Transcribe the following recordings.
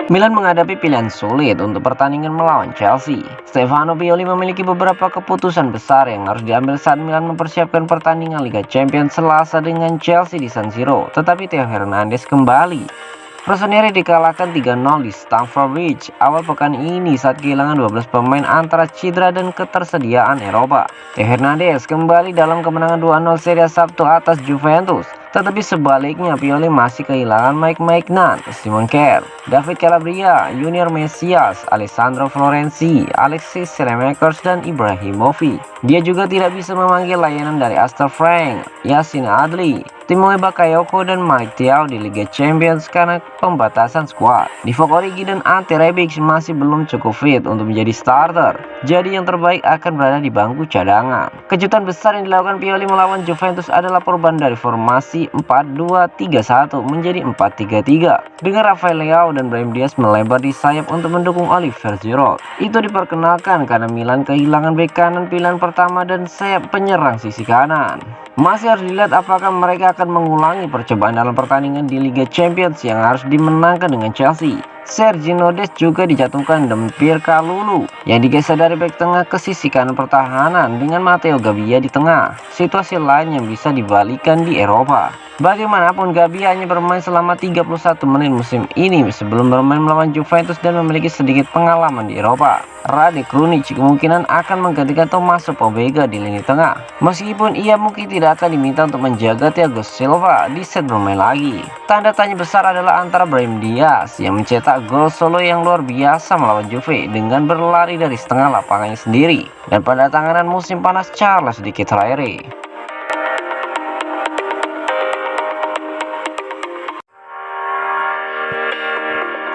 Milan menghadapi pilihan sulit untuk pertandingan melawan Chelsea. Stefano Pioli memiliki beberapa keputusan besar yang harus diambil saat Milan mempersiapkan pertandingan Liga Champions Selasa dengan Chelsea di San Siro. Tetapi Theo Hernandez kembali. Rossoneri dikalahkan 3-0 di Stamford Bridge awal pekan ini saat kehilangan 12 pemain antara cedera dan ketersediaan Eropa. Theo Hernandez kembali dalam kemenangan 2-0 Serie A Sabtu atas Juventus. Tetapi sebaliknya Pioli masih kehilangan Mike Maignan, Simon Kjær, David Calabria, Junior Mesias, Alessandro Florenzi, Alexis Saelemaekers, dan Ibrahimovic. Dia juga tidak bisa memanggil layanan dari Astor Frank, Yacine Adli, Timoe Bakayoko, dan Malik Thiaw di Liga Champions karena pembatasan skuad. Divock Origi dan Ante Rebic masih belum cukup fit untuk menjadi starter. Jadi yang terbaik akan berada di bangku cadangan. Kejutan besar yang dilakukan Pioli melawan Juventus adalah perubahan dari formasi 4-2-3-1 menjadi 4-3-3 dengan Rafael Leao dan Brahim Diaz melebar di sayap untuk mendukung Olivier Giroud. Itu diperkenalkan karena Milan kehilangan bek kanan pilihan pertama dan sayap penyerang sisi kanan. Masih harus dilihat apakah mereka akan mengulangi percobaan dalam pertandingan di Liga Champions yang harus dimenangkan dengan Chelsea. Sergio Dest juga dijatuhkan dan Pierre Kalulu yang digeser dari bek tengah ke sisi kanan pertahanan dengan Matteo Gabbia di tengah. Situasi lain yang bisa dibalikan di Eropa. Bagaimanapun Gabbia hanya bermain selama 31 menit musim ini sebelum bermain melawan Juventus dan memiliki sedikit pengalaman di Eropa. Rade Krunic kemungkinan akan menggantikan Tommaso Pobega di lini tengah. Meskipun ia mungkin tidak akan diminta untuk menjaga Thiago Silva di set bermain lagi. Tanda tanya besar adalah antara Brahim Diaz yang mencetak gol solo yang luar biasa melawan Juve dengan berlari dari setengah lapangannya sendiri dan pada tanganan musim panas Charles di Ketelaere.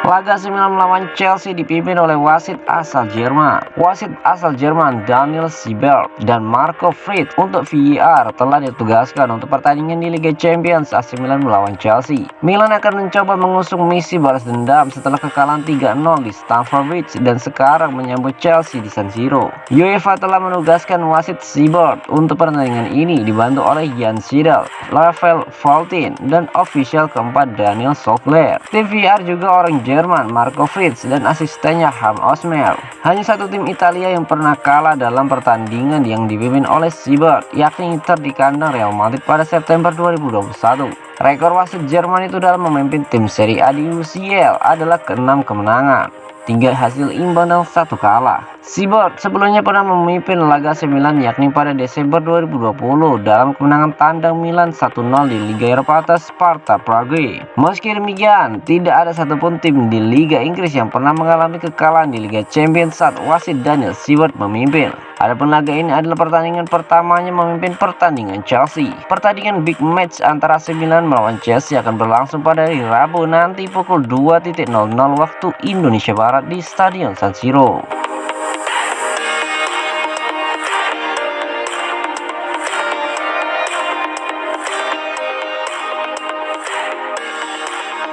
Laga semifinal melawan Chelsea dipimpin oleh wasit asal Jerman. Wasit asal Jerman Daniel Siebert dan Marco Fried untuk VAR telah ditugaskan untuk pertandingan di Liga Champions AC Milan melawan Chelsea. Milan akan mencoba mengusung misi balas dendam setelah kekalahan 3-0 di Stamford Bridge dan sekarang menyambut Chelsea di San Siro. UEFA telah menugaskan wasit Siebert untuk pertandingan ini dibantu oleh Jan Sidel, Rafael Valtin, dan ofisial keempat Daniel Solskjaer. Tim VAR juga orang Jerman Marco Fritz dan asistennya Ham Osmer. Hanya satu tim Italia yang pernah kalah dalam pertandingan yang dipimpin oleh Siebert, yakni Inter di kandang Real Madrid pada September 2021. Rekor wasit Jerman itu dalam memimpin tim Serie A di UCL adalah ke-6 kemenangan, 3 hasil imbang dan 1 kalah. Siebert sebelumnya pernah memimpin laga Milan yakni pada Desember 2020 dalam kemenangan tandang Milan 1-0 di Liga Eropa atas Sparta Prague. Meski demikian, tidak ada satupun tim di Liga Inggris yang pernah mengalami kekalahan di Liga Champions saat wasit Daniel Siebert memimpin. Adapun laga ini adalah pertandingan pertamanya memimpin pertandingan Chelsea. Pertandingan big match antara AC Milan melawan Chelsea akan berlangsung pada hari Rabu nanti pukul 2.00 waktu Indonesia Barat di Stadion San Siro.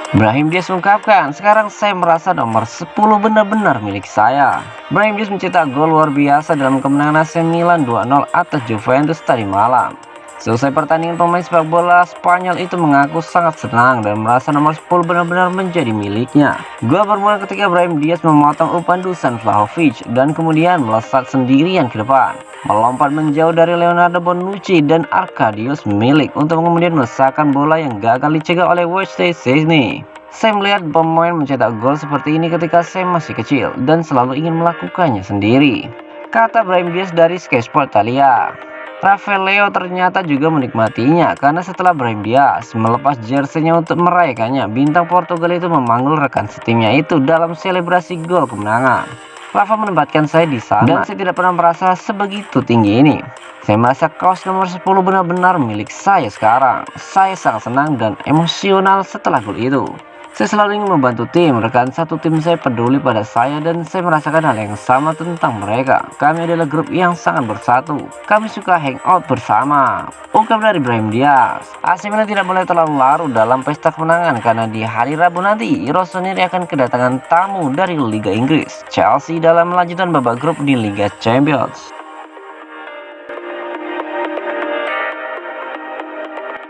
Brahim Diaz mengungkapkan, sekarang saya merasa nomor 10 benar-benar milik saya. Brahim Diaz mencetak gol luar biasa dalam kemenangan AC Milan 2-0 atas Juventus tadi malam. Selesai pertandingan, pemain sepak bola Spanyol itu mengaku sangat senang dan merasa nomor 10 benar-benar menjadi miliknya. Gol bermula ketika Brahim Diaz memotong umpan Dusan Vlahovic dan kemudian melesat sendirian ke depan, melompat menjauh dari Leonardo Bonucci dan Arkadiusz Milik untuk kemudian melesakkan bola yang gagal dicegah oleh Wojciech Szczesny. Saya melihat pemain mencetak gol seperti ini ketika saya masih kecil dan selalu ingin melakukannya sendiri, kata Brahim Diaz dari Sky Sport Italia. Rafael Leao ternyata juga menikmatinya karena setelah Brahim Diaz melepas jersey-nya untuk merayakannya, bintang Portugal itu memanggil rekan setimnya itu dalam selebrasi gol kemenangan. Rafa menempatkan saya di sana dan saya tidak pernah merasa sebegitu tinggi ini. Saya merasa kaos nomor 10 benar-benar milik saya sekarang. Saya sangat senang dan emosional setelah gol itu. Saya selalu ingin membantu tim, rekan satu tim saya peduli pada saya dan saya merasakan hal yang sama tentang mereka. Kami adalah grup yang sangat bersatu. Kami suka hangout bersama. Ungkap dari Brahim Diaz. AC Milan tidak boleh terlalu larut dalam pesta kemenangan karena di hari Rabu nanti Rossoneri akan kedatangan tamu dari Liga Inggris, Chelsea, dalam lanjutan babak grup di Liga Champions.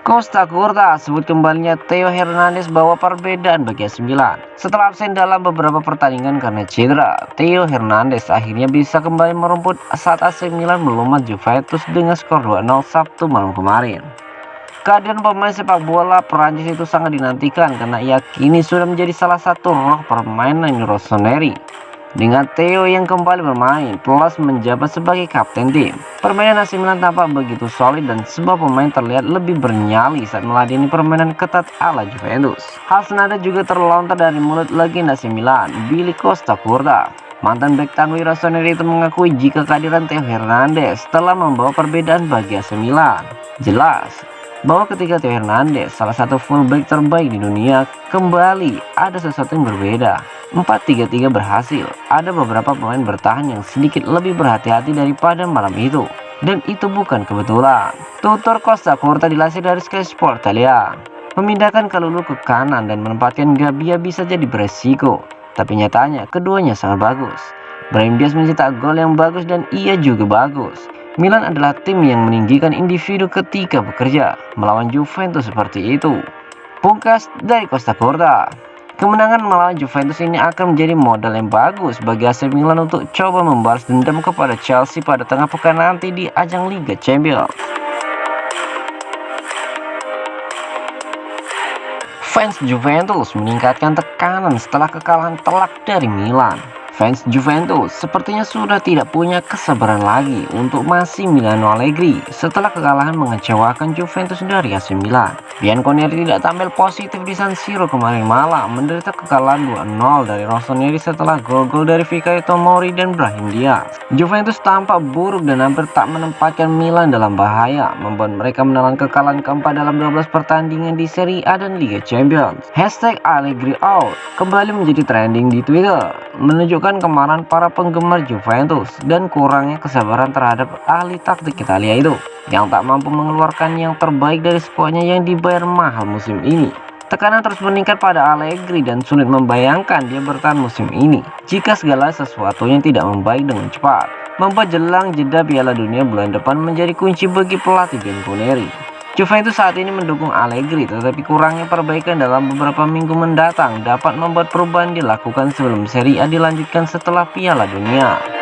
Costa Curta sebut kembalinya Theo Hernandez bawa perbedaan bagi AC Milan. Setelah absen dalam beberapa pertandingan karena cedera, Theo Hernandez akhirnya bisa kembali merumput saat AC Milan melumat Juventus dengan skor 2-0 Sabtu malam kemarin. Kehadiran pemain sepak bola Prancis itu sangat dinantikan karena ia kini sudah menjadi salah satu roh permainan Rossoneri. Dengan Theo yang kembali bermain plus menjabat sebagai kapten tim, permainan AC Milan tampak begitu solid dan sebuah pemain terlihat lebih bernyali saat meladeni permainan ketat ala Juventus. Hal senada juga terlontar dari mulut legenda AC Milan, Billy Costa Curta. Mantan bek tangguh Rossoneri itu mengakui jika kehadiran Theo Hernandez telah membawa perbedaan bagi AC Milan. Jelas bahwa ketika Theo Hernandez, salah satu fullback terbaik di dunia, kembali ada sesuatu yang berbeda. 4-3-3 berhasil. Ada beberapa pemain bertahan yang sedikit lebih berhati-hati daripada malam itu. Dan itu bukan kebetulan. Tutur Costa Curta dilansir dari Sky Sport Italia. Memindahkan Kalulu ke kanan dan menempatkan Gabbia bisa jadi beresiko. Tapi nyatanya keduanya sangat bagus. Brahim Diaz mencetak gol yang bagus dan ia juga bagus. Milan adalah tim yang meninggikan individu ketika bekerja. Melawan Juventus seperti itu. Pungkas dari Costa Curta. Kemenangan melawan Juventus ini akan menjadi modal yang bagus bagi AC Milan untuk coba membalas dendam kepada Chelsea pada tengah pekan nanti di ajang Liga Champions. Fans Juventus meningkatkan tekanan setelah kekalahan telak dari Milan. Fans Juventus sepertinya sudah tidak punya kesabaran lagi untuk masih Milano Allegri setelah kekalahan mengecewakan Juventus dari AC Milan. Bianconeri tidak tampil positif di San Siro kemarin malam, menderita kekalahan 2-0 dari Rossoneri setelah gol-gol dari Fikayo Tomori dan Brahim Diaz. Juventus tampak buruk dan hampir tak menempatkan Milan dalam bahaya, membuat mereka menelan kekalahan keempat dalam 12 pertandingan di Serie A dan Liga Champions. #Allegri out kembali menjadi trending di Twitter, menunjukkan kemarahan para penggemar Juventus dan kurangnya kesabaran terhadap ahli taktik Italia itu yang tak mampu mengeluarkan yang terbaik dari skuadnya yang dibayar mahal musim ini. Tekanan terus meningkat pada Allegri dan sulit membayangkan dia bertahan musim ini jika segala sesuatunya tidak membaik dengan cepat, membuat jelang jeda Piala Dunia bulan depan menjadi kunci bagi pelatih Bianconeri. Juventus saat ini mendukung Allegri, tetapi kurangnya perbaikan dalam beberapa minggu mendatang dapat membuat perubahan dilakukan sebelum Serie A dilanjutkan setelah Piala Dunia.